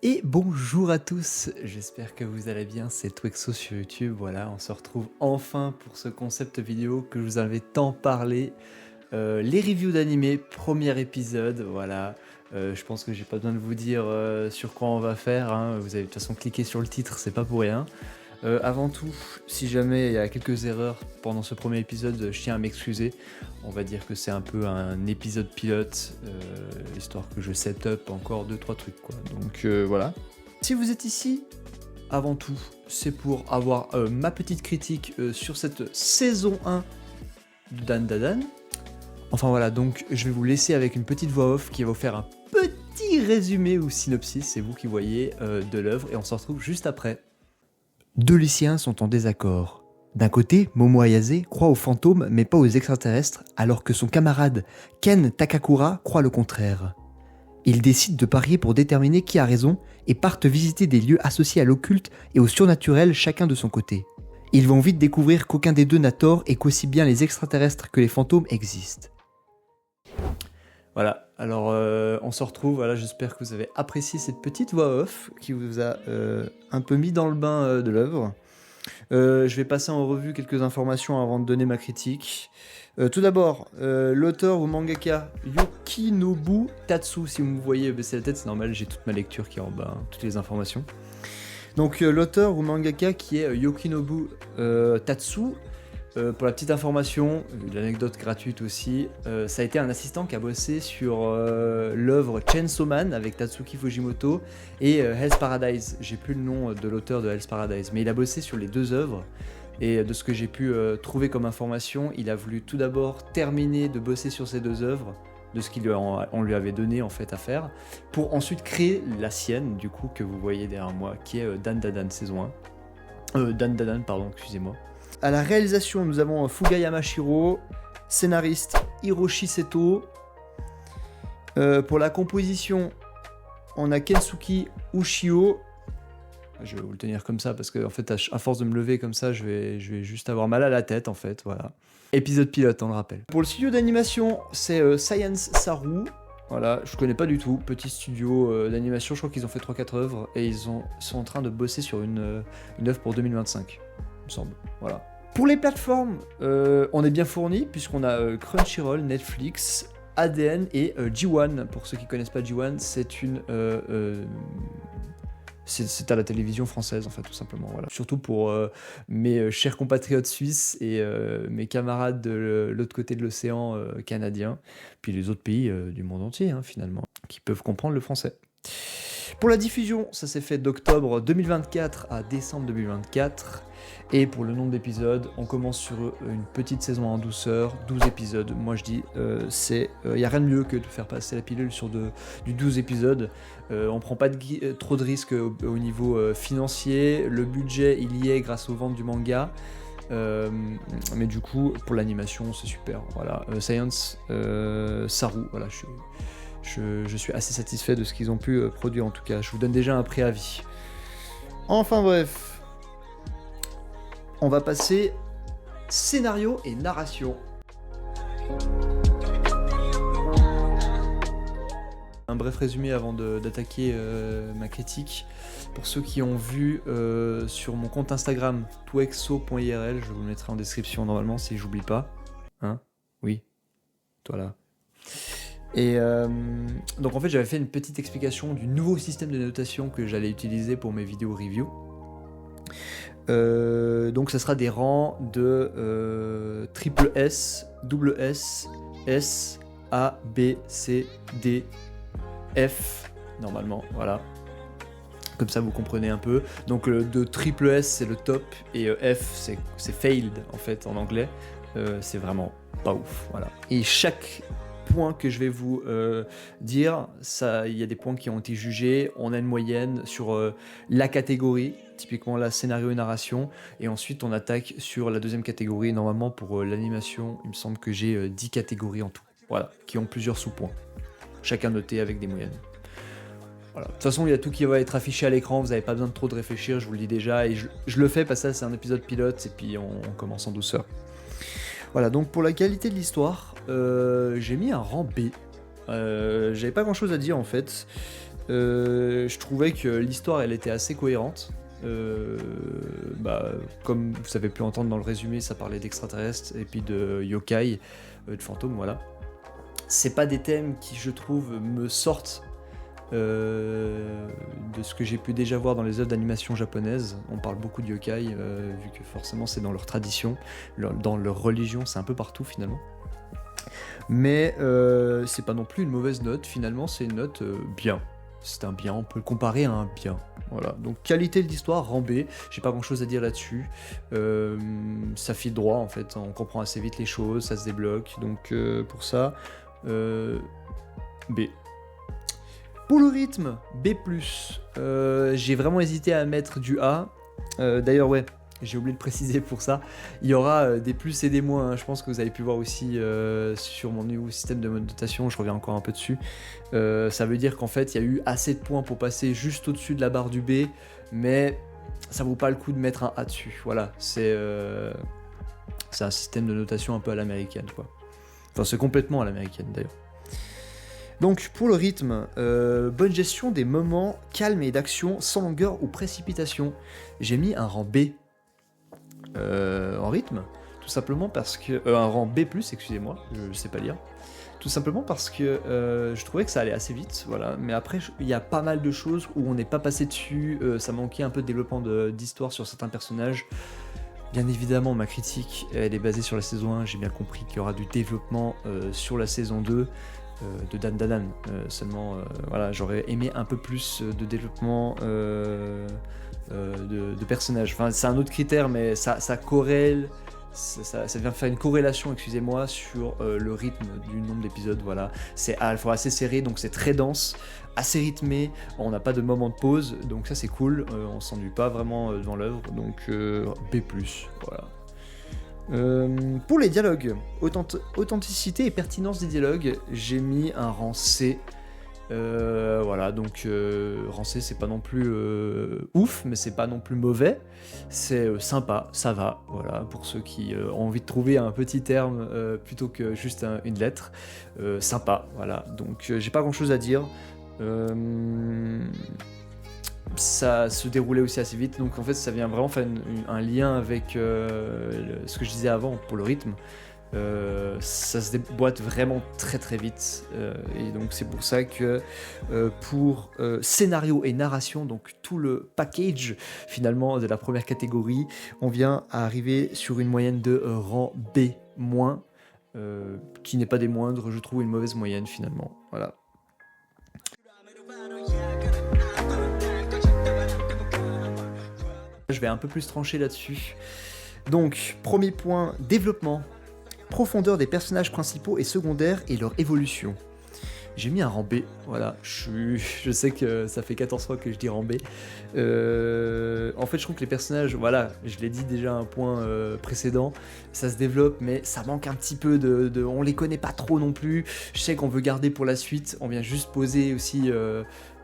Et bonjour à tous, j'espère que vous allez bien, c'est Twexo sur YouTube, voilà, on se retrouve enfin pour ce concept vidéo que je vous avais tant parlé, les reviews d'animés, premier épisode, voilà, je pense que j'ai pas besoin de vous dire sur quoi on va faire, hein. Vous avez de toute façon cliqué sur le titre, c'est pas pour rien. Avant tout, si jamais il y a quelques erreurs pendant ce premier épisode, je tiens à m'excuser. On va dire que c'est un peu un épisode pilote, histoire que je set up encore 2-3 trucs, quoi. Donc voilà. Si vous êtes ici, avant tout, c'est pour avoir ma petite critique sur cette saison 1 de Dan Dadan. Enfin voilà, donc je vais vous laisser avec une petite voix off qui va vous faire un petit résumé ou synopsis, c'est vous qui voyez, de l'œuvre, et on se retrouve juste après. Deux lycéens sont en désaccord. D'un côté, Momo Ayase croit aux fantômes mais pas aux extraterrestres, alors que son camarade Ken Takakura croit le contraire. Ils décident de parier pour déterminer qui a raison et partent visiter des lieux associés à l'occulte et au surnaturel chacun de son côté. Ils vont vite découvrir qu'aucun des deux n'a tort et qu'aussi bien les extraterrestres que les fantômes existent. Voilà, alors on se retrouve, voilà, j'espère que vous avez apprécié cette petite voix off qui vous a un peu mis dans le bain de l'œuvre. Je vais passer en revue quelques informations avant de donner ma critique. Tout d'abord, l'auteur ou mangaka Yukinobu Tatsu, si vous me voyez baisser la tête, c'est normal, j'ai toute ma lecture qui est en bas, hein, toutes les informations. Donc l'auteur ou mangaka qui est Yukinobu Tatsu, pour la petite information, l'anecdote gratuite aussi, ça a été un assistant qui a bossé sur l'œuvre Chainsaw Man avec Tatsuki Fujimoto et Hell's Paradise. J'ai plus le nom de l'auteur de Hell's Paradise, mais il a bossé sur les deux œuvres. Et de ce que j'ai pu trouver comme information, il a voulu tout d'abord terminer de bosser sur ces deux œuvres, de ce qu'on lui avait donné en fait à faire, pour ensuite créer la sienne, du coup, que vous voyez derrière moi, qui est Dan Dadan saison 1. Dan Dadan, pardon, excusez-moi. À la réalisation, nous avons Fugayama Shiro, scénariste Hiroshi Seto. Pour la composition, on a Kensuke Ushio. Je vais vous le tenir comme ça parce que en fait, à force de me lever comme ça, je vais juste avoir mal à la tête en fait. Voilà. Épisode pilote, on le rappelle. Pour le studio d'animation, c'est Science Saru. Voilà, je connais pas du tout. Petit studio d'animation, je crois qu'ils ont fait 3-4 œuvres et ils sont en train de bosser sur une œuvre pour 2025. Il me semble. Voilà. Pour les plateformes, on est bien fourni puisqu'on a Crunchyroll, Netflix, ADN et G1. Pour ceux qui connaissent pas G1, c'est à la télévision française en fait, tout simplement. Voilà. Surtout pour mes chers compatriotes suisses et mes camarades de l'autre côté de l'océan canadien, puis les autres pays du monde entier hein, finalement, qui peuvent comprendre le français. Pour la diffusion, ça s'est fait d'octobre 2024 à décembre 2024. Et pour le nombre d'épisodes, on commence sur une petite saison en douceur, 12 épisodes. Moi je dis, il n'y a rien de mieux que de faire passer la pilule sur du 12 épisodes. On prend pas trop de risques au niveau financier. Le budget, il y est grâce aux ventes du manga. Mais du coup, pour l'animation, c'est super. Voilà, Science Saru, voilà, je suis assez satisfait de ce qu'ils ont pu produire en tout cas. Je vous donne déjà un préavis. Enfin bref. On va passer scénario et narration. Un bref résumé avant d'attaquer ma critique. Pour ceux qui ont vu sur mon compte Instagram twexo.irl, je vous le mettrai en description normalement si j'oublie pas. Hein ? Oui, toi là. Et donc en fait j'avais fait une petite explication du nouveau système de notation que j'allais utiliser pour mes vidéos review. Donc ça sera des rangs de triple S, double S, S, A, B, C, D, F, normalement, voilà. Comme ça vous comprenez un peu. Donc de triple S c'est le top et F c'est failed en fait en anglais. C'est vraiment pas ouf, voilà. Et chaque point que je vais vous dire, il y a des points qui ont été jugés, on a une moyenne sur la catégorie, typiquement la scénario et narration, et ensuite on attaque sur la deuxième catégorie, normalement pour l'animation, il me semble que j'ai 10 catégories en tout, voilà, qui ont plusieurs sous-points, chacun noté avec des moyennes. Voilà. De toute façon, il y a tout qui va être affiché à l'écran, vous n'avez pas besoin de trop de réfléchir, je vous le dis déjà, et je le fais parce que ça c'est un épisode pilote, et puis on commence en douceur. Voilà, donc pour la qualité de l'histoire, j'ai mis un rang B. J'avais pas grand chose à dire en fait. Je trouvais que l'histoire elle était assez cohérente. Comme vous avez pu entendre dans le résumé, ça parlait d'extraterrestres et puis de yokai, de fantômes, voilà. C'est pas des thèmes qui, je trouve, me sortent de ce que j'ai pu déjà voir dans les œuvres d'animation japonaises. On parle beaucoup de yokai, vu que forcément c'est dans leur tradition, dans leur religion, c'est un peu partout finalement. Mais c'est pas non plus une mauvaise note, finalement c'est une note bien. C'est un bien, on peut le comparer à un bien. Voilà, donc qualité de l'histoire, rang B, j'ai pas grand chose à dire là-dessus. Ça file droit en fait, on comprend assez vite les choses, ça se débloque, donc pour ça, B. Pour le rythme, B+. J'ai vraiment hésité à mettre du A. D'ailleurs, ouais, j'ai oublié de préciser pour ça. Il y aura des plus et des moins. Hein. Je pense que vous avez pu voir aussi sur mon nouveau système de notation. Je reviens encore un peu dessus. Ça veut dire qu'en fait, il y a eu assez de points pour passer juste au-dessus de la barre du B. Mais ça vaut pas le coup de mettre un A dessus. Voilà, c'est un système de notation un peu à l'américaine, quoi. Enfin, c'est complètement à l'américaine, d'ailleurs. Donc pour le rythme, bonne gestion des moments calmes et d'action sans longueur ou précipitation. J'ai mis un rang B en rythme, tout simplement parce que... un rang B+, excusez-moi, je sais pas lire. Tout simplement parce que je trouvais que ça allait assez vite, voilà. Mais après, il y a pas mal de choses où on n'est pas passé dessus, ça manquait un peu de développement d'histoire sur certains personnages. Bien évidemment, ma critique, elle est basée sur la saison 1, j'ai bien compris qu'il y aura du développement sur la saison 2, de Dan Dan Dan. Seulement, voilà, j'aurais aimé un peu plus de développement de personnages. Enfin, c'est un autre critère, mais ça corrèle, ça vient faire une corrélation, excusez-moi, sur le rythme du nombre d'épisodes. Voilà, c'est à la fois assez serré, donc c'est très dense, assez rythmé. On n'a pas de moment de pause, donc ça c'est cool. On s'ennuie pas vraiment devant l'œuvre, donc B+. Voilà. Pour les dialogues, authenticité et pertinence des dialogues, j'ai mis un rang C. Voilà, donc rang C, c'est pas non plus ouf, mais c'est pas non plus mauvais. C'est sympa, ça va. Voilà, pour ceux qui ont envie de trouver un petit terme plutôt que juste une lettre. Sympa, voilà. Donc j'ai pas grand chose à dire. Ça se déroulait aussi assez vite, donc en fait ça vient vraiment faire un lien avec ce que je disais avant pour le rythme. Ça se déboîte vraiment très très vite, et donc c'est pour ça que pour scénario et narration, donc tout le package finalement de la première catégorie, on vient à arriver sur une moyenne de rang B-, qui n'est pas des moindres, je trouve une mauvaise moyenne finalement. Voilà. Je vais un peu plus trancher là-dessus. Donc, premier point, développement. Profondeur des personnages principaux et secondaires et leur évolution. J'ai mis un rang B, voilà, je sais que ça fait 14 fois que je dis rang B. En fait, je trouve que les personnages, voilà, je l'ai dit déjà à un point précédent, ça se développe, mais ça manque un petit peu on les connaît pas trop non plus. Je sais qu'on veut garder pour la suite, on vient juste poser aussi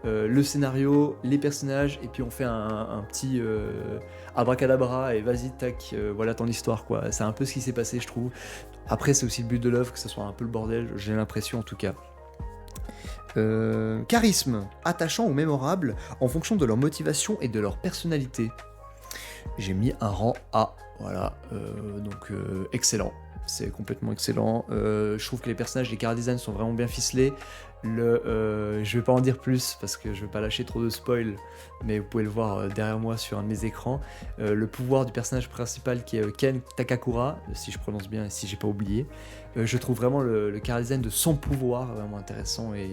le scénario, les personnages, et puis on fait un petit abracadabra et vas-y, tac, voilà ton histoire, quoi. C'est un peu ce qui s'est passé, je trouve. Après, c'est aussi le but de l'œuvre, que ça soit un peu le bordel, j'ai l'impression en tout cas. Charisme, attachant ou mémorable en fonction de leur motivation et de leur personnalité. J'ai mis un rang A, voilà, donc excellent, c'est complètement excellent. Je trouve que les personnages, les chara-design sont vraiment bien ficelés. Je vais pas en dire plus parce que je vais pas lâcher trop de spoil, mais vous pouvez le voir derrière moi sur un de mes écrans. Le pouvoir du personnage principal qui est Ken Takakura, si je prononce bien et si j'ai pas oublié. Je trouve vraiment le chara-design de son pouvoir vraiment intéressant et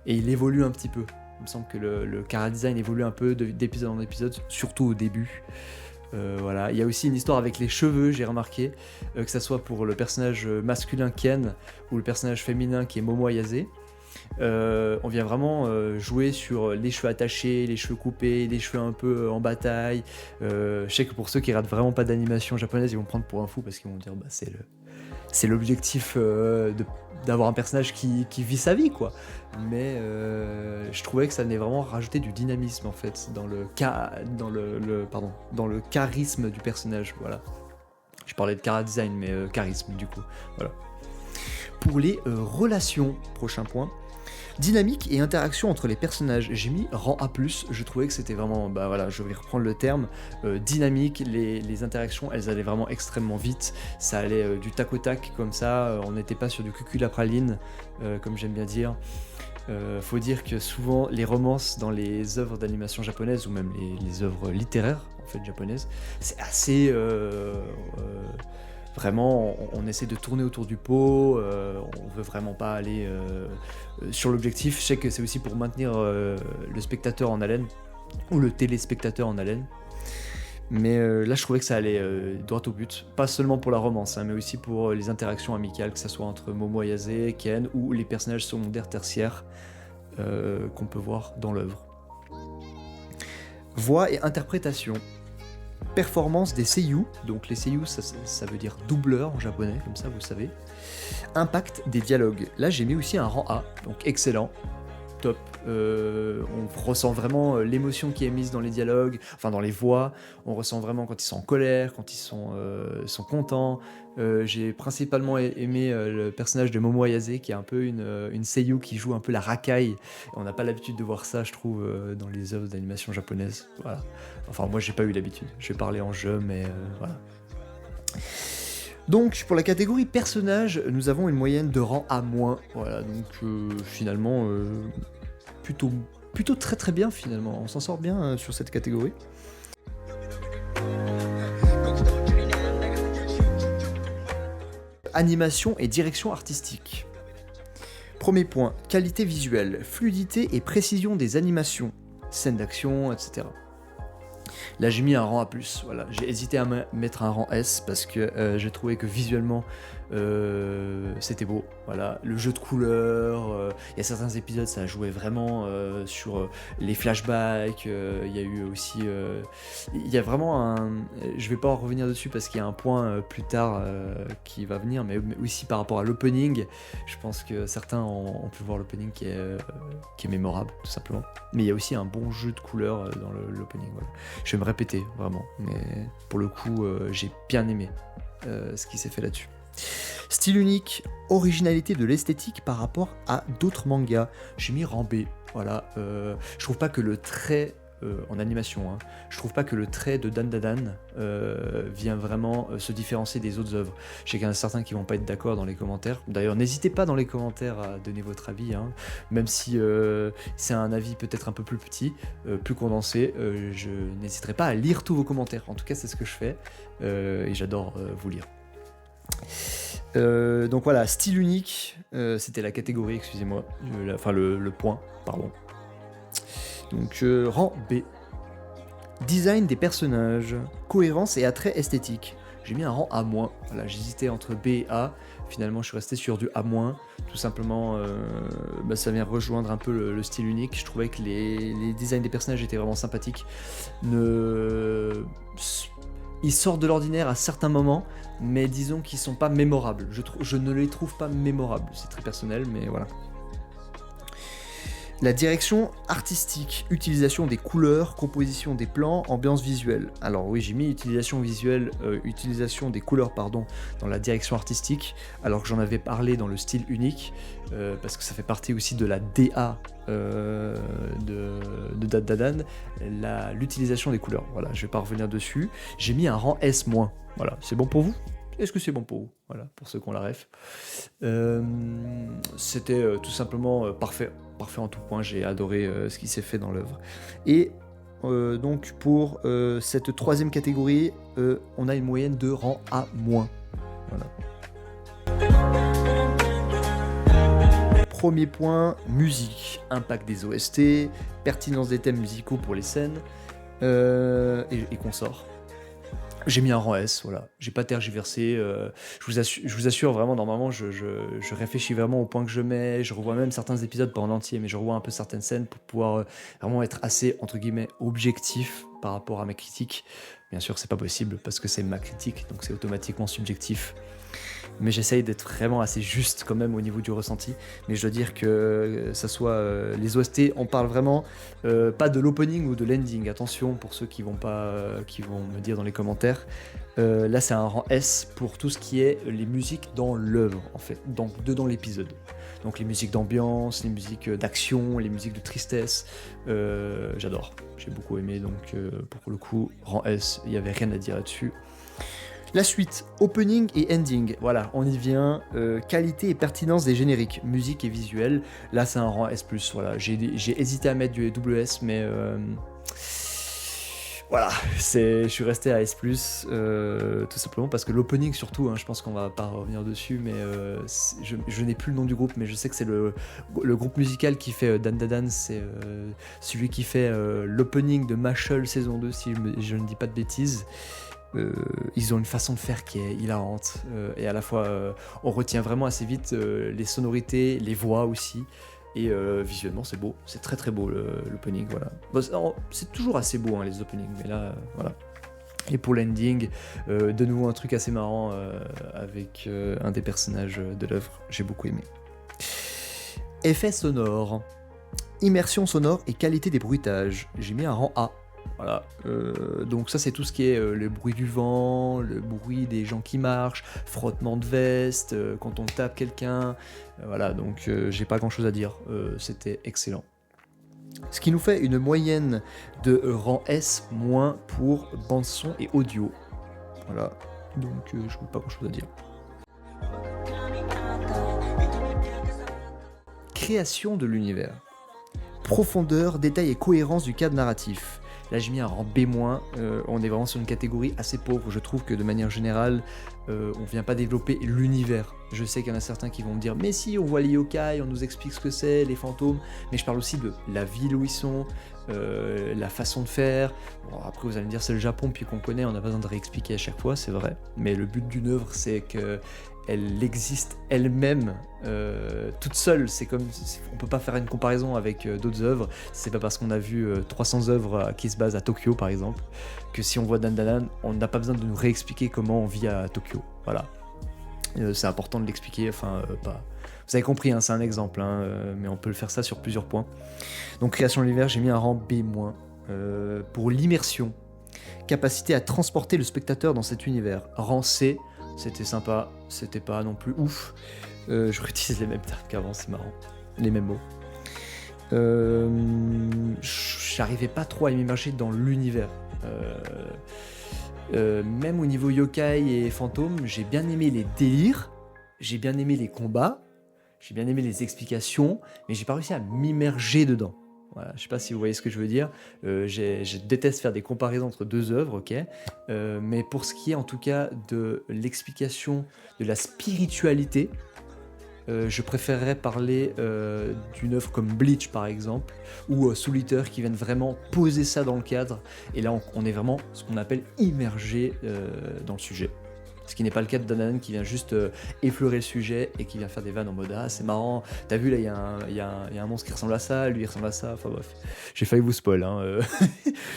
il évolue un petit peu. Il me semble que le chara-design évolue un peu d'épisode en épisode, surtout au début. Voilà. Il y a aussi une histoire avec les cheveux, j'ai remarqué, que ça soit pour le personnage masculin Ken ou le personnage féminin qui est Momo Ayase. On vient vraiment jouer sur les cheveux attachés, les cheveux coupés, les cheveux un peu en bataille. Je sais que pour ceux qui ratent vraiment pas d'animation japonaise, ils vont me prendre pour un fou parce qu'ils vont dire bah, c'est l'objectif d'avoir un personnage qui vit sa vie, quoi. Mais je trouvais que ça venait vraiment rajouter du dynamisme en fait dans le charisme du personnage. Voilà. Je parlais de chara-design, mais charisme du coup. Voilà. Pour les relations, prochain point. Dynamique et interaction entre les personnages, j'ai mis rang A+, je trouvais que c'était vraiment, je vais reprendre le terme, dynamique, les interactions, elles allaient vraiment extrêmement vite, ça allait du tac au tac, comme ça, on n'était pas sur du cucul-à-praline, comme j'aime bien dire. Faut dire que souvent, les romances dans les œuvres d'animation japonaises, ou même les œuvres littéraires, en fait, japonaises, c'est assez... vraiment, on essaie de tourner autour du pot, on veut vraiment pas aller sur l'objectif. Je sais que c'est aussi pour maintenir le spectateur en haleine, ou le téléspectateur en haleine. Mais là, je trouvais que ça allait droit au but. Pas seulement pour la romance, mais aussi pour les interactions amicales, que ce soit entre Momo Ayase, Ken, ou les personnages secondaires tertiaires qu'on peut voir dans l'œuvre. Voix et interprétation. Performance des seiyuu, donc les seiyuu ça veut dire doubleur en japonais, comme ça vous savez. Impact des dialogues, là j'ai mis aussi un rang A, donc excellent, top. On ressent vraiment l'émotion qui est mise dans les dialogues, enfin dans les voix, on ressent vraiment quand ils sont en colère, quand ils sont contents. J'ai principalement aimé le personnage de Momo Ayase qui est un peu une seiyuu qui joue un peu la racaille. On n'a pas l'habitude de voir ça, je trouve, dans les œuvres d'animation japonaises. Voilà. Enfin, moi, j'ai pas eu l'habitude. Je vais parler en jeu, mais voilà. Donc, pour la catégorie personnage, nous avons une moyenne de rang A-. Voilà, donc finalement, plutôt très très bien, finalement. On s'en sort bien sur cette catégorie. Animation et direction artistique. Premier point, qualité visuelle, fluidité et précision des animations, scènes d'action, etc. Là j'ai mis un rang A+, voilà. J'ai hésité à mettre un rang S parce que j'ai trouvé que visuellement c'était beau, voilà. Le jeu de couleurs, il y a certains épisodes ça jouait vraiment sur les flashbacks, il y a eu aussi, il y a vraiment je vais pas en revenir dessus parce qu'il y a un point plus tard qui va venir, mais aussi par rapport à l'opening, je pense que certains ont pu voir l'opening qui est mémorable tout simplement, mais il y a aussi un bon jeu de couleurs dans l'opening, voilà. Je vais me répéter vraiment, mais pour le coup j'ai bien aimé ce qui s'est fait là-dessus. Style unique, originalité de l'esthétique par rapport à d'autres mangas. J'ai mis rang B. Voilà, je trouve pas que le trait en animation, hein, je trouve pas que le trait de Dan Dadan vient vraiment se différencier des autres œuvres. Je sais qu'il y en a certains qui vont pas être d'accord dans les commentaires. D'ailleurs, n'hésitez pas dans les commentaires à donner votre avis, hein, même si c'est un avis peut-être un peu plus petit, plus condensé. Je n'hésiterai pas à lire tous vos commentaires. En tout cas, c'est ce que je fais et j'adore vous lire. Donc voilà, style unique, c'était la catégorie, excusez-moi, le point, pardon. Donc rang B. Design des personnages, cohérence et attrait esthétique. J'ai mis un rang A-. Voilà, j'hésitais entre B et A. Finalement, je suis resté sur du A-. Tout simplement, ça vient rejoindre un peu le style unique. Je trouvais que les designs des personnages étaient vraiment sympathiques. Ils sortent de l'ordinaire à certains moments, mais disons qu'ils sont pas mémorables. Je ne les trouve pas mémorables. C'est très personnel, mais voilà. La direction artistique, utilisation des couleurs, composition des plans, ambiance visuelle. Alors oui, j'ai mis utilisation des couleurs, dans la direction artistique, alors que j'en avais parlé dans le style unique, parce que ça fait partie aussi de la DA de Dadan, l'utilisation des couleurs. Voilà, je vais pas revenir dessus. J'ai mis un rang S-. Voilà, c'est bon pour vous ? Est-ce que c'est bon pour vous ? Voilà, pour ceux qui ont la ref. C'était tout simplement parfait en tout point. J'ai adoré ce qui s'est fait dans l'œuvre. Et donc pour cette troisième catégorie, on a une moyenne de rang A-. Voilà. Premier point, musique, impact des OST, pertinence des thèmes musicaux pour les scènes et consorts. J'ai mis un rang S, voilà. J'ai pas tergiversé. Je vous assure vraiment, normalement, je réfléchis vraiment au point que je mets. Je revois même certains épisodes, pas en entier, mais je revois un peu certaines scènes pour pouvoir vraiment être assez, entre guillemets, objectif par rapport à mes critiques. Bien sûr, c'est pas possible parce que c'est ma critique, donc c'est automatiquement subjectif. mais j'essaye d'être vraiment assez juste quand même au niveau du ressenti. Mais je dois dire que ça soit les OST, on parle vraiment pas de l'opening ou de l'ending. Attention pour ceux qui vont pas, qui vont me dire dans les commentaires. Là, c'est un rang S pour tout ce qui est les musiques dans l'œuvre, en fait, donc dans l'épisode. Donc les musiques d'ambiance, les musiques d'action, les musiques de tristesse, j'adore. J'ai beaucoup aimé, donc pour le coup, rang S, il n'y avait rien à dire là-dessus. La suite, opening et ending, voilà, on y vient, qualité et pertinence des génériques, musique et visuel, là c'est un rang S+, voilà, j'ai hésité à mettre du WS, mais voilà, je suis resté à S+, tout simplement parce que l'opening surtout, je pense qu'on va pas revenir dessus, mais je n'ai plus le nom du groupe, mais je sais que c'est le groupe musical qui fait Dan Da Dan, c'est celui qui fait l'opening de Mashle saison 2, si je ne dis pas de bêtises. Ils ont une façon de faire qui est hilarante et à la fois on retient vraiment assez vite les sonorités, les voix aussi et visuellement c'est beau, c'est très très beau l'opening, voilà. Bon, c'est toujours assez beau les openings, mais là voilà. Et pour l'ending, de nouveau un truc assez marrant avec un des personnages de l'œuvre, j'ai beaucoup aimé. Effets sonores, immersion sonore et qualité des bruitages, j'ai mis un rang A. Voilà, donc ça c'est tout ce qui est le bruit du vent, le bruit des gens qui marchent, frottement de veste, quand on tape quelqu'un, voilà, donc j'ai pas grand chose à dire, c'était excellent. Ce qui nous fait une moyenne de rang S- pour bande son et audio. Voilà, donc je n'ai pas grand chose à dire. Création de l'univers. Profondeur, détail et cohérence du cadre narratif. Là j'ai mis un rang B-, on est vraiment sur une catégorie assez pauvre, je trouve que de manière générale, on vient pas développer l'univers. Je sais qu'il y en a certains qui vont me dire, mais si, on voit les yokai, on nous explique ce que c'est, les fantômes, mais je parle aussi de la ville où ils sont, la façon de faire. Bon, après vous allez me dire c'est le Japon, puis qu'on connaît, on n'a pas besoin de réexpliquer à chaque fois, c'est vrai, mais le but d'une œuvre c'est que elle existe elle-même toute seule. On peut pas faire une comparaison avec d'autres œuvres. C'est pas parce qu'on a vu 300 œuvres qui se basent à Tokyo par exemple que si on voit Dan Da Dan, on n'a pas besoin de nous réexpliquer comment on vit à Tokyo. Voilà, c'est important de l'expliquer. Pas. Vous avez compris, c'est un exemple, mais on peut le faire ça sur plusieurs points. Donc création de l'univers, j'ai mis un rang B-. Pour l'immersion, capacité à transporter le spectateur dans cet univers, rang C. C'était sympa, c'était pas non plus ouf. Je réutilise les mêmes termes qu'avant, c'est marrant. Les mêmes mots. J'arrivais pas trop à m'immerger dans l'univers. Même au niveau yokai et fantômes, j'ai bien aimé les délires, j'ai bien aimé les combats, j'ai bien aimé les explications, mais j'ai pas réussi à m'immerger dedans. Voilà, je sais pas si vous voyez ce que je veux dire. Je déteste faire des comparaisons entre deux œuvres, ok. Mais pour ce qui est en tout cas de l'explication de la spiritualité, je préférerais parler d'une œuvre comme Bleach par exemple, ou Soul Eater qui viennent vraiment poser ça dans le cadre. Et là, on est vraiment ce qu'on appelle immergé dans le sujet. Ce qui n'est pas le cas de Dan Da Dan qui vient juste effleurer le sujet et qui vient faire des vannes en mode ah c'est marrant, t'as vu là il y a un monstre qui ressemble à ça, lui il ressemble à ça, enfin bref. J'ai failli vous spoil,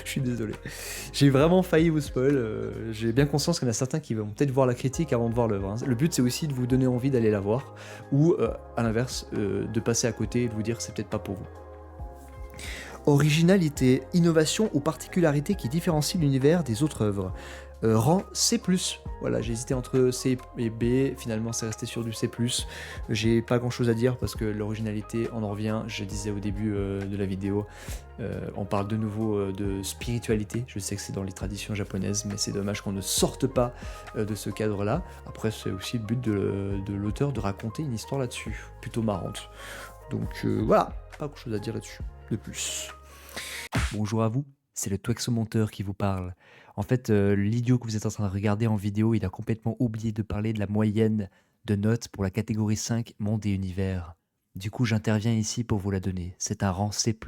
je suis désolé. J'ai vraiment failli vous spoil, j'ai bien conscience qu'il y en a certains qui vont peut-être voir la critique avant de voir l'œuvre. Le but c'est aussi de vous donner envie d'aller la voir, ou à l'inverse, de passer à côté et de vous dire que c'est peut-être pas pour vous. Originalité, innovation ou particularité qui différencie l'univers des autres œuvres. Rang C+. Voilà, j'ai hésité entre C et B, finalement c'est resté sur du C+. J'ai pas grand chose à dire parce que l'originalité, on en revient, je disais au début de la vidéo, on parle de nouveau de spiritualité, je sais que c'est dans les traditions japonaises, mais c'est dommage qu'on ne sorte pas de ce cadre-là. Après c'est aussi le but de l'auteur de raconter une histoire là-dessus, plutôt marrante. Donc voilà, pas grand chose à dire là-dessus, de plus. Bonjour à vous, c'est le Twexo Monteur qui vous parle. En fait, l'idiot que vous êtes en train de regarder en vidéo, il a complètement oublié de parler de la moyenne de notes pour la catégorie 5 Monde et Univers. Du coup, j'interviens ici pour vous la donner. C'est un rang C+.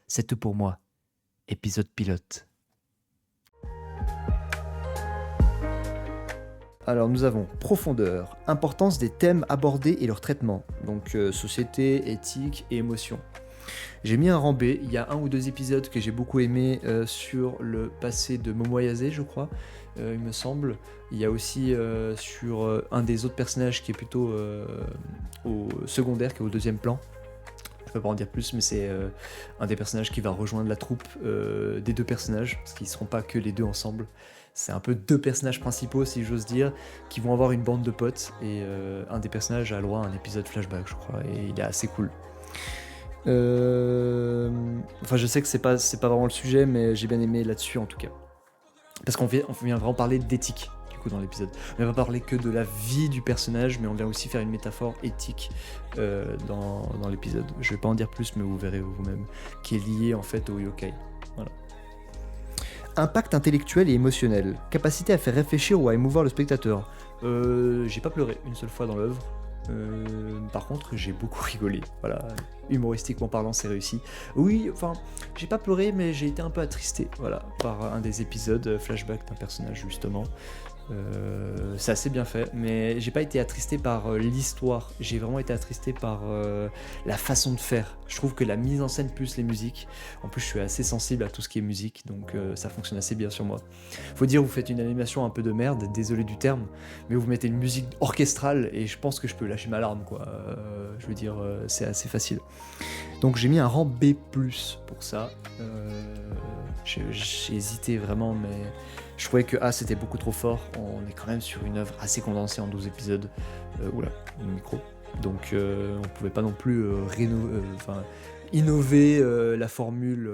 C'est tout pour moi. Épisode pilote. Alors nous avons profondeur, importance des thèmes abordés et leur traitement. Donc société, éthique et émotion. J'ai mis un rang B, il y a un ou deux épisodes que j'ai beaucoup aimé sur le passé de Momo Ayase, je crois. il me semble. Il y a aussi sur un des autres personnages qui est plutôt au secondaire, qui est au deuxième plan. Je peux pas en dire plus, mais c'est un des personnages qui va rejoindre la troupe des deux personnages, parce qu'ils seront pas que les deux ensemble. C'est un peu deux personnages principaux, si j'ose dire, qui vont avoir une bande de potes, et un des personnages a le droit à un épisode flashback, je crois, et il est assez cool. Enfin, je sais que c'est pas vraiment le sujet, mais j'ai bien aimé là-dessus en tout cas. Parce qu'on vient vraiment parler d'éthique, du coup, dans l'épisode. On va pas parler que de la vie du personnage, mais on vient aussi faire une métaphore éthique dans l'épisode. Je vais pas en dire plus, mais vous verrez vous-même, qui est lié en fait au yokai. Voilà. Impact intellectuel et émotionnel. Capacité à faire réfléchir ou à émouvoir le spectateur. J'ai pas pleuré une seule fois dans l'œuvre. Par contre, j'ai beaucoup rigolé. Voilà, humoristiquement parlant, c'est réussi. Oui, enfin, j'ai pas pleuré, mais j'ai été un peu attristé, voilà, par un des épisodes flashback d'un personnage justement. C'est assez bien fait, mais j'ai pas été attristé par l'histoire. J'ai vraiment été attristé par la façon de faire. Je trouve que la mise en scène plus les musiques. En plus, je suis assez sensible à tout ce qui est musique, donc ça fonctionne assez bien sur moi. Faut dire, vous faites une animation un peu de merde, désolé du terme, mais vous mettez une musique orchestrale et je pense que je peux lâcher ma larme, quoi. Je veux dire, c'est assez facile. Donc j'ai mis un rang B+ pour ça. J'ai hésité vraiment, mais je trouvais que A c'était beaucoup trop fort. On est quand même sur une œuvre assez condensée en 12 épisodes. Oula, le micro. Donc on pouvait pas non plus innover la formule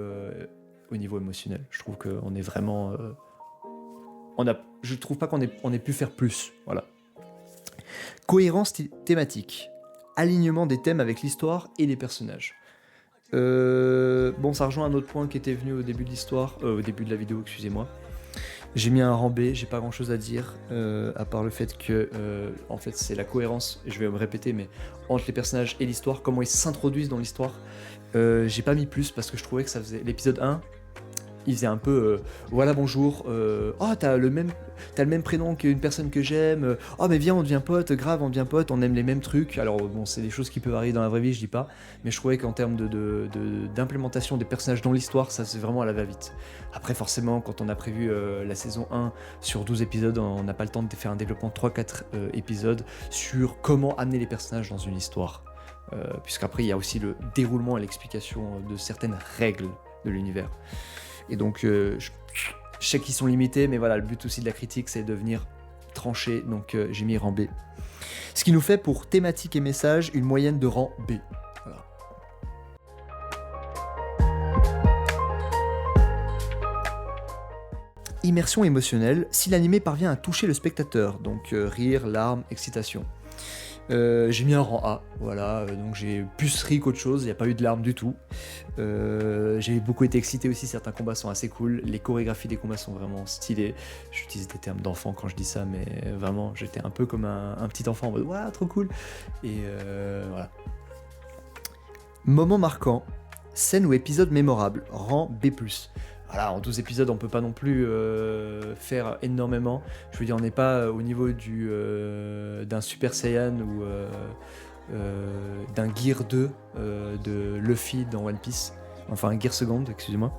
au niveau émotionnel. Je trouve qu'on est vraiment... je trouve pas qu'on ait pu faire plus. Voilà. Cohérence thématique. Alignement des thèmes avec l'histoire et les personnages. Bon, ça rejoint un autre point qui était venu au début de l'histoire, au début de la vidéo, excusez-moi. J'ai mis un rang B, j'ai pas grand chose à dire, à part le fait que, en fait, c'est la cohérence, je vais me répéter, mais entre les personnages et l'histoire, comment ils s'introduisent dans l'histoire. J'ai pas mis plus parce que je trouvais que ça faisait. L'épisode 1, il faisait un peu voilà, bonjour, oh, t'as le même prénom qu'une personne que j'aime, oh, mais viens, on devient pote, grave, on devient pote, on aime les mêmes trucs. Alors, bon, c'est des choses qui peuvent arriver dans la vraie vie, je dis pas, mais je trouvais qu'en termes d'implémentation des personnages dans l'histoire, ça c'est vraiment à la va-vite. Après, forcément, quand on a prévu la saison 1 sur 12 épisodes, on n'a pas le temps de faire un développement 3-4 épisodes sur comment amener les personnages dans une histoire. Puisqu'après, il y a aussi le déroulement et l'explication de certaines règles de l'univers. Et donc, je sais qu'ils sont limités, mais voilà, le but aussi de la critique, c'est de venir trancher. Donc, j'ai mis rang B. Ce qui nous fait pour thématique et message une moyenne de rang B. Voilà. Immersion émotionnelle, si l'animé parvient à toucher le spectateur, donc rire, larmes, excitation. J'ai mis un rang A, voilà, donc j'ai plus ri qu'autre chose, il n'y a pas eu de larmes du tout. J'ai beaucoup été excité aussi, certains combats sont assez cool, les chorégraphies des combats sont vraiment stylées. J'utilise des termes d'enfant quand je dis ça, mais vraiment, j'étais un peu comme un petit enfant en mode waouh, trop cool. Et voilà. Moment marquant, scène ou épisode mémorable, rang B+. Voilà, en 12 épisodes, on peut pas non plus faire énormément. Je veux dire, on n'est pas au niveau d'un Super Saiyan ou d'un Gear 2 de Luffy dans One Piece. Enfin, un Gear Second, excusez-moi.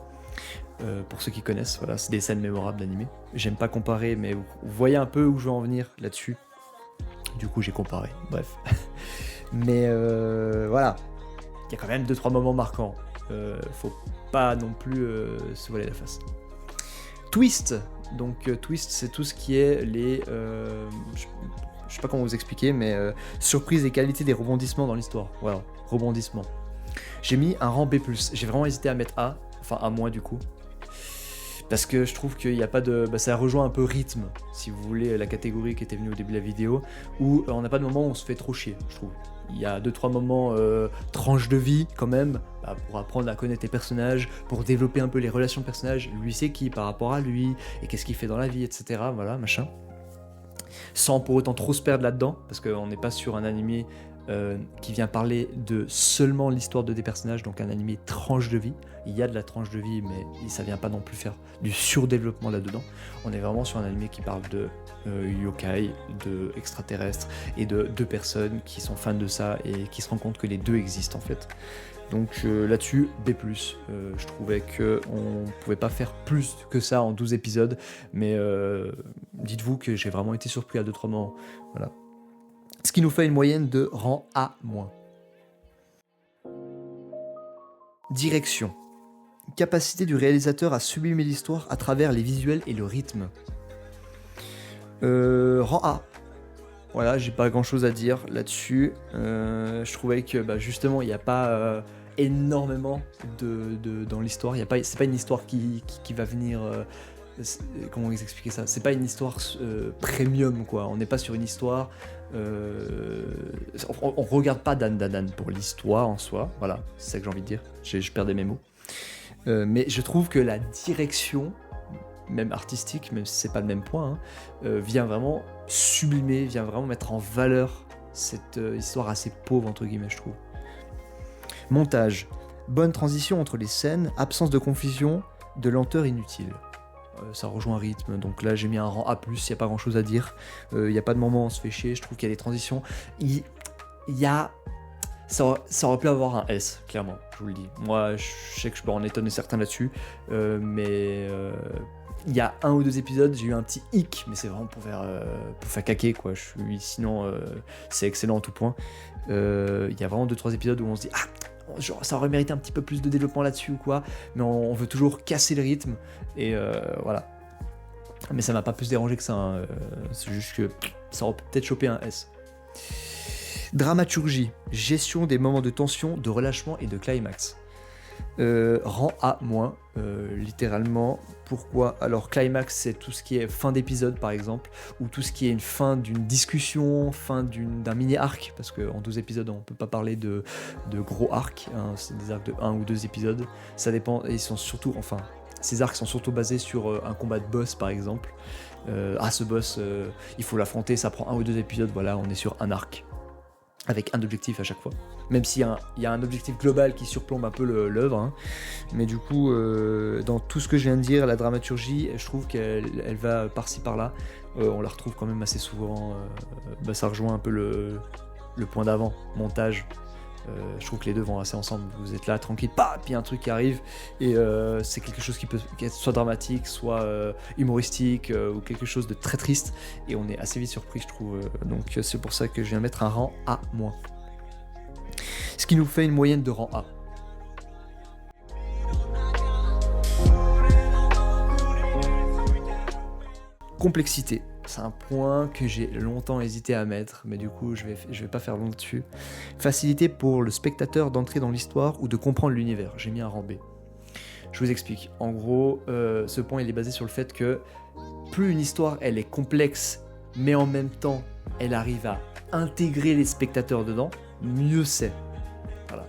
Pour ceux qui connaissent, voilà, c'est des scènes mémorables d'animé. J'aime pas comparer, mais vous voyez un peu où je veux en venir là-dessus. Du coup, j'ai comparé, bref. Mais voilà, il y a quand même 2-3 moments marquants. Faut pas non plus se voiler la face. Twist, donc twist, c'est tout ce qui est les je sais pas comment vous expliquer, mais surprise et qualité des rebondissements dans l'histoire. Voilà, rebondissements. J'ai mis un rang B+. J'ai vraiment hésité à mettre A, enfin A- du coup, parce que je trouve qu'il n'y a pas de... ça rejoint un peu rythme, si vous voulez, la catégorie qui était venue au début de la vidéo, où on n'a pas de moment où on se fait trop chier, je trouve. Il y a 2-3 moments tranches de vie, quand même, pour apprendre à connaître les personnages, pour développer un peu les relations de personnages, lui c'est qui par rapport à lui, et qu'est-ce qu'il fait dans la vie, etc. Voilà, machin. Sans pour autant trop se perdre là-dedans, parce qu'on n'est pas sur un animé qui vient parler de seulement l'histoire de des personnages, donc un animé tranche de vie. Il y a de la tranche de vie, mais ça vient pas non plus faire du surdéveloppement là-dedans. On est vraiment sur un animé qui parle de yokai, de extraterrestres, et de deux personnes qui sont fans de ça, et qui se rendent compte que les deux existent en fait. Donc là-dessus, B+. Je trouvais qu'on ne pouvait pas faire plus que ça en 12 épisodes, mais dites-vous que j'ai vraiment été surpris à 2-3 moments. Voilà. Ce qui nous fait une moyenne de rang A-. Direction. Capacité du réalisateur à sublimer l'histoire à travers les visuels et le rythme. Rang A. Voilà, j'ai pas grand chose à dire là-dessus. Je trouvais que justement, il n'y a pas énormément dans l'histoire. C'est pas une histoire qui va venir. Comment vous expliquer ça ? C'est pas une histoire premium, quoi. On n'est pas sur une histoire. On regarde pas Dan Dan pour l'histoire en soi. Voilà, c'est ça que j'ai envie de dire. Je perdais mes mots. Mais je trouve que la direction, même artistique, même si c'est pas le même point, vient vraiment sublimer, vient vraiment mettre en valeur cette histoire assez pauvre, entre guillemets, je trouve. Montage. Bonne transition entre les scènes, absence de confusion, de lenteur inutile. Ça rejoint un rythme, donc là j'ai mis un rang A+, il n'y a pas grand chose à dire. Il n'y a pas de moment où on se fait chier, je trouve qu'il y a des transitions. Il y a... Ça aurait pu avoir un S, clairement, je vous le dis. Moi, je sais que je peux en étonner certains là-dessus, mais il y a 1 ou 2 épisodes, j'ai eu un petit hic, mais c'est vraiment pour faire caquer, quoi. Sinon, c'est excellent en tout point. Il y a vraiment 2-3 épisodes où on se dit « Ah, genre, ça aurait mérité un petit peu plus de développement là-dessus ou quoi », mais on veut toujours casser le rythme, et voilà. Mais ça m'a pas plus dérangé que ça, hein. C'est juste que ça aurait peut-être chopé un S. Dramaturgie, gestion des moments de tension, de relâchement et de climax. Rang A-, littéralement. Pourquoi ? Alors climax, c'est tout ce qui est fin d'épisode par exemple, ou tout ce qui est une fin d'une discussion, fin d'un mini-arc, parce qu'en 12 épisodes on peut pas parler de gros arcs, hein, c'est des arcs de 1 ou 2 épisodes, ça dépend, et ils sont surtout, ces arcs sont surtout basés sur un combat de boss par exemple. Ce boss, il faut l'affronter, ça prend 1 ou 2 épisodes, voilà, on est sur un arc. Avec un objectif à chaque fois. Même s'il y a un objectif global qui surplombe un peu l'œuvre. Hein. Mais du coup, dans tout ce que je viens de dire, la dramaturgie, je trouve qu'elle va par-ci par-là. On la retrouve quand même assez souvent. Ça rejoint un peu le point d'avant, montage. Je trouve que les deux vont assez ensemble. Vous êtes là, tranquille, puis un truc qui arrive. Et c'est quelque chose qui peut être soit dramatique, soit humoristique, ou quelque chose de très triste. Et on est assez vite surpris, je trouve. Donc c'est pour ça que je viens mettre un rang A-. Ce qui nous fait une moyenne de rang A. Complexité. C'est un point que j'ai longtemps hésité à mettre, mais du coup je vais pas faire long dessus. Facilité pour le spectateur d'entrer dans l'histoire ou de comprendre l'univers. J'ai mis un rang B. Je vous explique. En gros, ce point il est basé sur le fait que plus une histoire elle est complexe, mais en même temps elle arrive à intégrer les spectateurs dedans, mieux c'est. Voilà.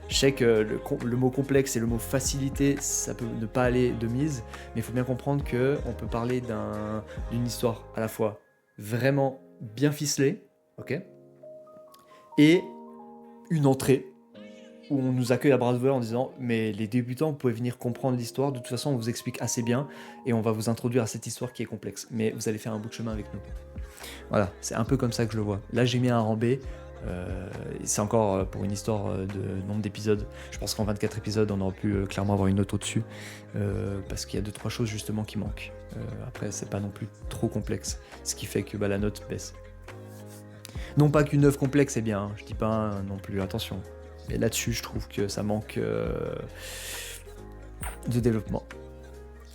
Je sais que le mot complexe et le mot facilité, ça peut ne pas aller de mise, mais il faut bien comprendre qu'on peut parler d'une histoire à la fois vraiment bien ficelée, ok, et une entrée où on nous accueille à bras ouverts en disant « mais les débutants, vous pouvez venir comprendre l'histoire, de toute façon on vous explique assez bien et on va vous introduire à cette histoire qui est complexe, mais vous allez faire un bout de chemin avec nous. » Voilà, c'est un peu comme ça que je le vois. Là j'ai mis un rang B. C'est encore pour une histoire de nombre d'épisodes. Je pense qu'en 24 épisodes on aurait pu clairement avoir une note au-dessus, parce qu'il y a 2-3 choses justement qui manquent. Après c'est pas non plus trop complexe, ce qui fait que la note baisse. Non pas qu'une œuvre complexe est bien, hein, je dis pas non plus, attention, mais là-dessus je trouve que ça manque de développement.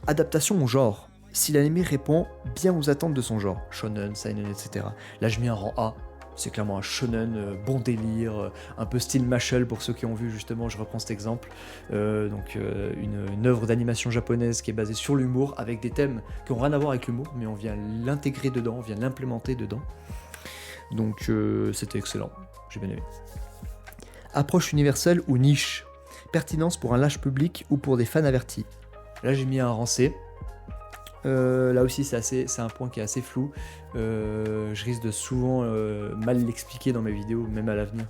Adaptation au genre. Si l'anime répond bien aux attentes de son genre, shonen, seinen, etc. Là je mets un rang A. C'est clairement un shonen, bon délire, un peu style Mashle pour ceux qui ont vu justement, je reprends cet exemple. Une œuvre d'animation japonaise qui est basée sur l'humour, avec des thèmes qui n'ont rien à voir avec l'humour, mais on vient l'intégrer dedans, on vient l'implémenter dedans. Donc c'était excellent, j'ai bien aimé. Approche universelle ou niche. Pertinence pour un large public ou pour des fans avertis. Là j'ai mis un rang C. Là aussi c'est un point qui est assez flou. Je risque de souvent mal l'expliquer dans mes vidéos, même à l'avenir.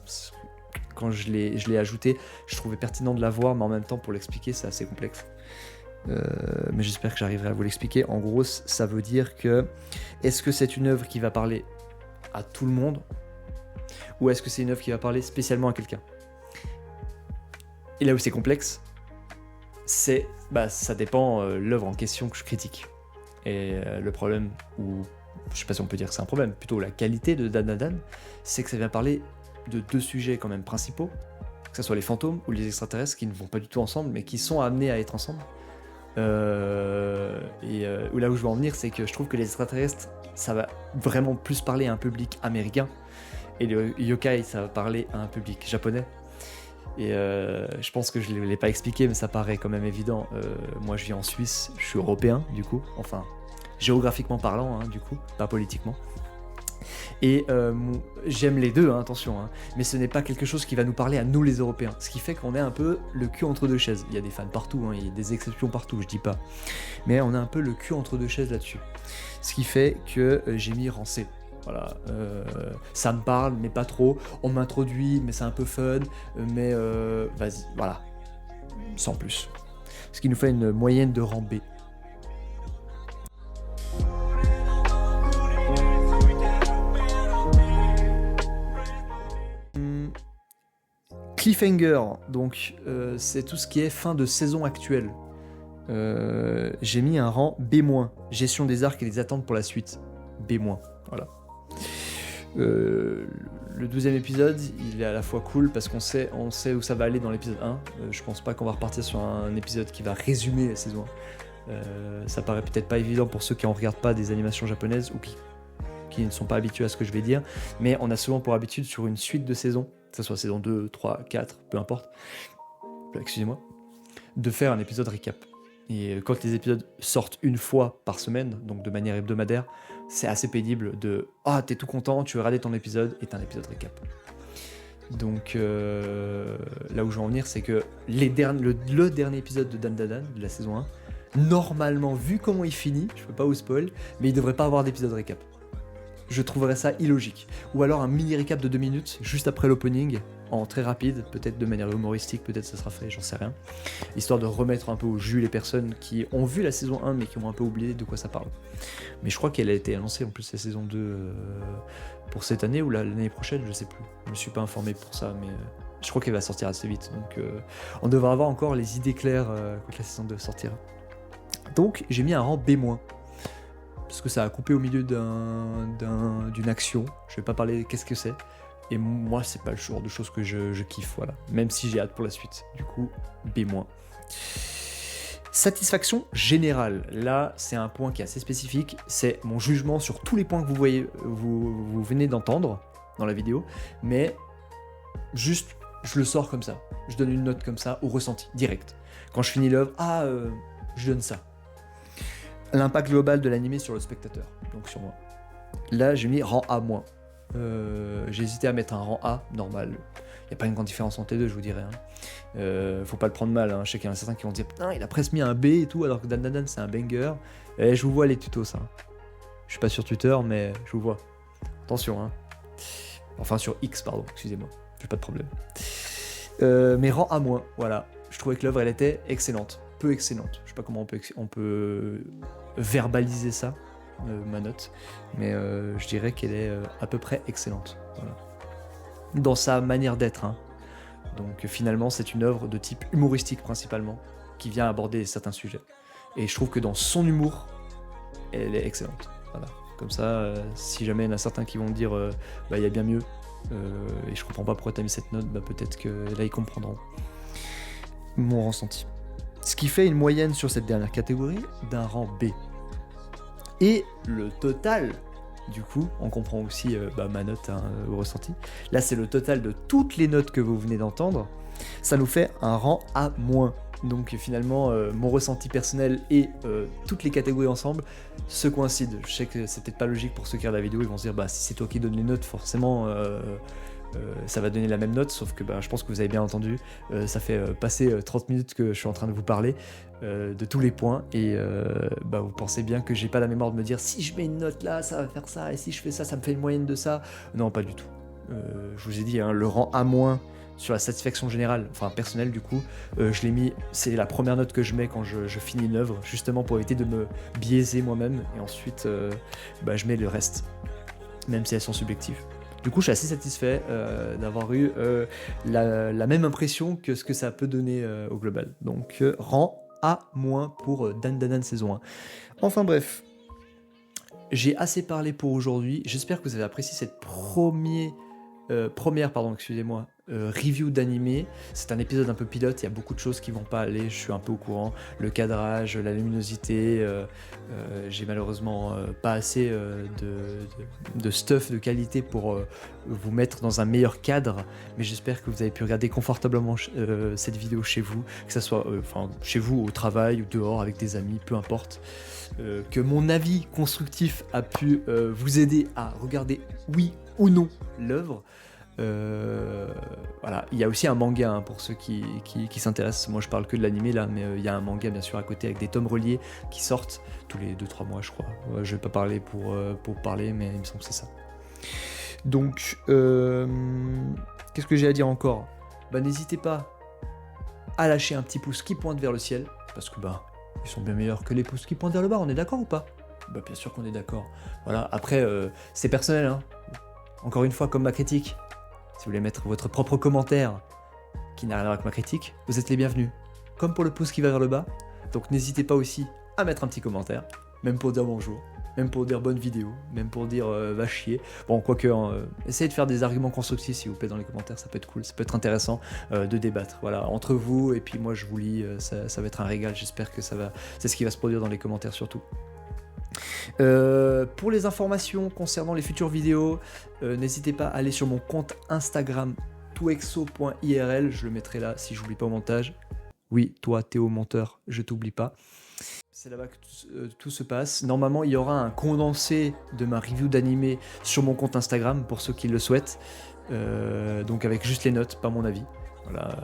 Quand je l'ai ajouté, je trouvais pertinent de l'avoir, mais en même temps pour l'expliquer c'est assez complexe. Mais j'espère que j'arriverai à vous l'expliquer. En gros, ça veut dire que est-ce que c'est une œuvre qui va parler à tout le monde, ou est-ce que c'est une œuvre qui va parler spécialement à quelqu'un ? Et là où c'est complexe, ça dépend l'œuvre en question que je critique. Et le problème, ou je sais pas si on peut dire que c'est un problème, plutôt la qualité de Dan Dan Dan, c'est que ça vient parler de deux sujets quand même principaux, que ce soit les fantômes ou les extraterrestres qui ne vont pas du tout ensemble, mais qui sont amenés à être ensemble. Où là où je veux en venir, c'est que je trouve que les extraterrestres, ça va vraiment plus parler à un public américain, et le yokai, ça va parler à un public japonais. Et je pense que je ne l'ai pas expliqué, mais ça paraît quand même évident. Moi, je vis en Suisse, je suis européen, du coup, enfin, géographiquement parlant, hein, du coup, pas politiquement. Et j'aime les deux, hein, attention, hein, mais ce n'est pas quelque chose qui va nous parler à nous les Européens. Ce qui fait qu'on est un peu le cul entre deux chaises. Il y a des fans partout, hein, il y a des exceptions partout, je dis pas. Mais on a un peu le cul entre deux chaises là-dessus. Ce qui fait que j'ai mis rang C. Voilà, ça me parle, mais pas trop. On m'introduit, mais c'est un peu fun. Mais vas-y, voilà. Sans plus. Ce qui nous fait une moyenne de rang B. Cliffhanger, donc c'est tout ce qui est fin de saison actuelle. J'ai mis un rang B-. Gestion des arcs et des attentes pour la suite. B-. Voilà. Le 12e épisode, il est à la fois cool parce qu'on sait où ça va aller dans l'épisode 1. Je pense pas qu'on va repartir sur un épisode qui va résumer la saison 1. Ça paraît peut-être pas évident pour ceux qui en regardent pas des animations japonaises ou qui ne sont pas habitués à ce que je vais dire, mais on a souvent pour habitude sur une suite de saisons, que ce soit saison 2, 3, 4, peu importe, excusez-moi, de faire un épisode récap. Et quand les épisodes sortent une fois par semaine, donc de manière hebdomadaire, c'est assez pénible de « Ah, t'es tout content, tu veux regarder ton épisode et t'as un épisode récap ». Donc là où je veux en venir, c'est que le dernier épisode de Dan Dan Dan, de la saison 1, normalement, vu comment il finit, je peux pas vous spoil, mais il devrait pas avoir d'épisode récap. Je trouverais ça illogique. Ou alors un mini récap de 2 minutes, juste après l'opening, en très rapide, peut-être de manière humoristique, peut-être ça sera fait, j'en sais rien. Histoire de remettre un peu au jus les personnes qui ont vu la saison 1 mais qui ont un peu oublié de quoi ça parle. Mais je crois qu'elle a été annoncée en plus la saison 2 pour cette année ou l'année prochaine, je sais plus. Je me suis pas informé pour ça, mais je crois qu'elle va sortir assez vite. Donc on devrait avoir encore les idées claires quand la saison 2 sortira. Donc j'ai mis un rang B-. Parce que ça a coupé au milieu d'une action. Je vais pas parler qu'est-ce que c'est. Et moi, c'est pas le genre de choses que je kiffe, voilà. Même si j'ai hâte pour la suite. Du coup, B-. Satisfaction générale. Là, c'est un point qui est assez spécifique. C'est mon jugement sur tous les points que vous venez d'entendre dans la vidéo. Mais juste, je le sors comme ça. Je donne une note comme ça, au ressenti, direct. Quand je finis l'œuvre, je donne ça. L'impact global de l'animé sur le spectateur, donc sur moi. Là, j'ai mis rang A-. J'ai hésité à mettre un rang A, normal. Il n'y a pas une grande différence entre les deux, je vous dirais. Faut pas le prendre mal, hein. Je sais qu'il y en a certains qui vont dire putain, il a presque mis un B et tout, alors que Dan Dan Dan c'est un banger. Et je vous vois les tutos, ça. Je suis pas sur Twitter, mais je vous vois. Attention, hein. Enfin, sur X, pardon, excusez-moi. J'ai pas de problème. Mais rang A-, voilà. Je trouvais que l'œuvre, elle était excellente. Peu excellente. Je sais pas comment on peut verbaliser ça, ma note, mais je dirais qu'elle est à peu près excellente. Voilà. Dans sa manière d'être. Hein. Donc finalement, c'est une œuvre de type humoristique principalement, qui vient aborder certains sujets. Et je trouve que dans son humour, elle est excellente. Voilà. Comme ça, si jamais il y en a certains qui vont me dire il y a bien mieux, et je comprends pas pourquoi tu as mis cette note, peut-être que là ils comprendront mon ressenti. Ce qui fait une moyenne sur cette dernière catégorie d'un rang B. Et le total, du coup, on comprend aussi ma note au ressenti. Là, c'est le total de toutes les notes que vous venez d'entendre. Ça nous fait un rang A-. Donc finalement, mon ressenti personnel et toutes les catégories ensemble se coïncident. Je sais que c'est peut-être pas logique pour ceux qui regardent la vidéo, ils vont se dire si c'est toi qui donnes les notes, forcément ça va donner la même note, sauf que je pense que vous avez bien entendu, ça fait passer 30 minutes que je suis en train de vous parler de tous les points, et vous pensez bien que j'ai pas la mémoire de me dire si je mets une note là, ça va faire ça, et si je fais ça, ça me fait une moyenne de ça. Non, pas du tout. Je vous ai dit, le rang A- sur la satisfaction générale, enfin personnelle du coup, je l'ai mis, c'est la première note que je mets quand je finis une œuvre, justement pour éviter de me biaiser moi-même, et ensuite je mets le reste, même si elles sont subjectives. Du coup, je suis assez satisfait d'avoir eu la même impression que ce que ça peut donner au global. Donc, rang A- pour Dan Dan Dan saison 1. Enfin bref, j'ai assez parlé pour aujourd'hui. J'espère que vous avez apprécié cette première review d'animé. C'est un épisode un peu pilote, il y a beaucoup de choses qui vont pas aller, je suis un peu au courant. Le cadrage, la luminosité, j'ai malheureusement pas assez de stuff de qualité pour vous mettre dans un meilleur cadre, mais j'espère que vous avez pu regarder confortablement cette vidéo chez vous, que ça soit chez vous, au travail ou dehors avec des amis, peu importe. Que mon avis constructif a pu vous aider à regarder oui ou non l'œuvre. Voilà, il y a aussi un manga hein, pour ceux qui s'intéressent. Moi je parle que de l'animé là, mais il y a un manga bien sûr à côté avec des tomes reliés qui sortent tous les 2-3 mois je crois. Ouais, je vais pas parler pour parler, mais il me semble que c'est ça. Donc qu'est-ce que j'ai à dire encore? N'hésitez pas à lâcher un petit pouce qui pointe vers le ciel, parce que ils sont bien meilleurs que les pouces qui pointent vers le bas, on est d'accord ou pas? Bien sûr qu'on est d'accord. Voilà, après c'est personnel hein. Encore une fois, comme ma critique, si vous voulez mettre votre propre commentaire qui n'a rien à voir avec ma critique, vous êtes les bienvenus. Comme pour le pouce qui va vers le bas, donc n'hésitez pas aussi à mettre un petit commentaire, même pour dire bonjour, même pour dire bonne vidéo, même pour dire va chier. Bon, quoique, essayez de faire des arguments constructifs s'il vous plaît dans les commentaires, ça peut être cool, ça peut être intéressant de débattre. Voilà, entre vous et puis moi je vous lis, ça va être un régal, j'espère que c'est ce qui va se produire dans les commentaires surtout. Pour les informations concernant les futures vidéos, n'hésitez pas à aller sur mon compte Instagram touexo.irl, je le mettrai là si j'oublie pas au montage. Oui, toi Théo monteur, je t'oublie pas. C'est là-bas que tout se passe. Normalement, il y aura un condensé de ma review d'animé sur mon compte Instagram pour ceux qui le souhaitent. Donc avec juste les notes, pas mon avis. Voilà,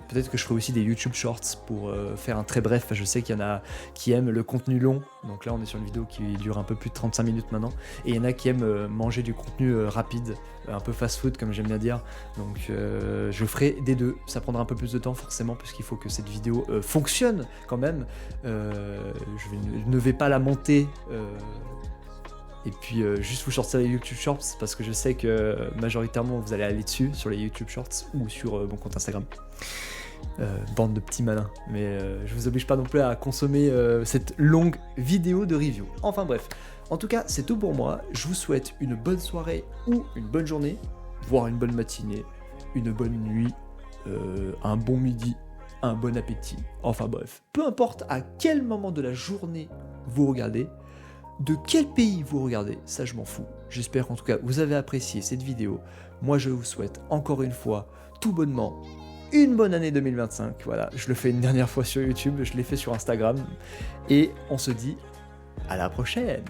peut-être que je ferai aussi des YouTube Shorts pour faire un très bref. Je sais qu'il y en a qui aiment le contenu long. Donc là, on est sur une vidéo qui dure un peu plus de 35 minutes maintenant. Et il y en a qui aiment manger du contenu rapide, un peu fast-food comme j'aime bien dire. Donc je ferai des deux. Ça prendra un peu plus de temps forcément puisqu'il faut que cette vidéo fonctionne quand même. Je ne vais pas la monter. Et puis juste vous sortir les YouTube Shorts parce que je sais que majoritairement vous allez aller dessus sur les YouTube Shorts ou sur mon compte Instagram. Bande de petits malins, mais je vous oblige pas non plus à consommer cette longue vidéo de review. Enfin bref, en tout cas c'est tout pour moi. Je vous souhaite une bonne soirée ou une bonne journée, voire une bonne matinée, une bonne nuit, un bon midi, un bon appétit. Enfin bref, peu importe à quel moment de la journée vous regardez. De quel pays vous regardez, ça je m'en fous. J'espère qu'en tout cas vous avez apprécié cette vidéo. Moi je vous souhaite encore une fois, tout bonnement, une bonne année 2025. Voilà, je le fais une dernière fois sur YouTube, je l'ai fait sur Instagram. Et on se dit à la prochaine.